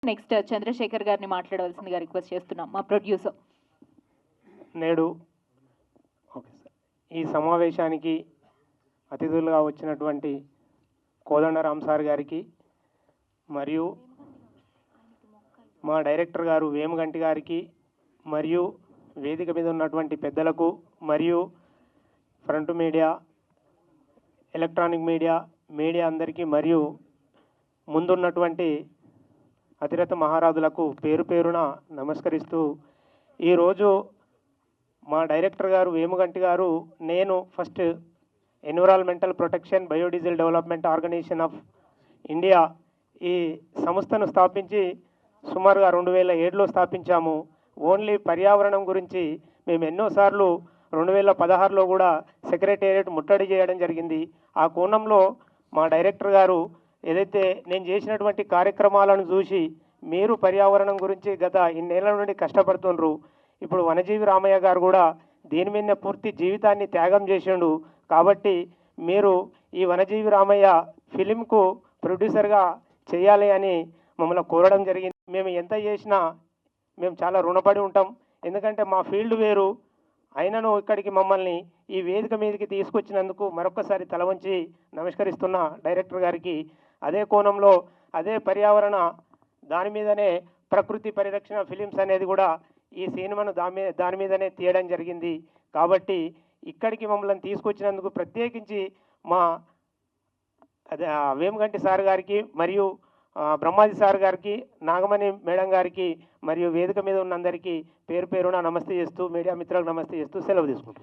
Next Chandrasekhar గారిని మాట్లాడవలసిందిగా request చేస్తున్నాం మా ప్రొడ్యూసర్. నేడు ఈ సమావేశానికి అతిథులుగా వచ్చినటువంటి కోదండరామ్ సార్ గారికి మరియు మా డైరెక్టర్ గారు వేమగంటి గారికి మరియు వేదిక మీద ఉన్నటువంటి పెద్దలకు మరియు ఫ్రంట్ మీడియా, ఎలక్ట్రానిక్ మీడియా అందరికీ మరియు ముందున్నటువంటి అతిరథ మహారాజులకు పేరు పేరున నమస్కరిస్తూ, ఈరోజు మా డైరెక్టర్ గారు వేమగంటి గారు నేను first environmental protection biodiesel development organisation of India ఈ సంస్థను స్థాపించి సుమారుగా 2007లో స్థాపించాము. ఓన్లీ పర్యావరణం గురించి మేము ఎన్నోసార్లు 2016లో కూడా సెక్రటేరియట్ ముట్టడి చేయడం జరిగింది. ఆ కోణంలో మా డైరెక్టర్ గారు ఏదైతే నేను చేసినటువంటి కార్యక్రమాలను చూసి మీరు పర్యావరణం గురించి గత ఇన్నేళ్ల నుండి కష్టపడుతుండ్రు, ఇప్పుడు వనజీవి రామయ్య గారు కూడా దీని మీద పూర్తి జీవితాన్ని త్యాగం చేసిండు, కాబట్టి మీరు ఈ వనజీవి రామయ్య ఫిలింకు ప్రొడ్యూసర్గా చేయాలి అని మమ్మల్ని కోరడం జరిగింది. మేము ఎంత చేసినా మేము చాలా రుణపడి ఉంటాం, ఎందుకంటే మా ఫీల్డ్ వేరు. అయినను ఇక్కడికి మమ్మల్ని ఈ వేదిక మీదకి తీసుకొచ్చినందుకు మరొకసారి తల వంచి నమస్కరిస్తున్న డైరెక్టర్ గారికి. అదే కోణంలో అదే పర్యావరణ దాని మీదనే ప్రకృతి పరిరక్షణ ఫిలిమ్స్ అనేది కూడా ఈ సినిమాను దాని మీదనే తీయడం జరిగింది. కాబట్టి ఇక్కడికి మమ్మల్ని తీసుకొచ్చినందుకు ప్రత్యేకించి మా వేమగంటి సార్ గారికి మరియు బ్రహ్మాజీ సార్ గారికి, నాగమణి మేడం గారికి మరియు వేదిక మీద ఉన్న అందరికీ పేరు పేరున నమస్తే చేస్తూ, మీడియా మిత్రులకు నమస్తే చేస్తూ సెలవు తీసుకుంటున్నాం.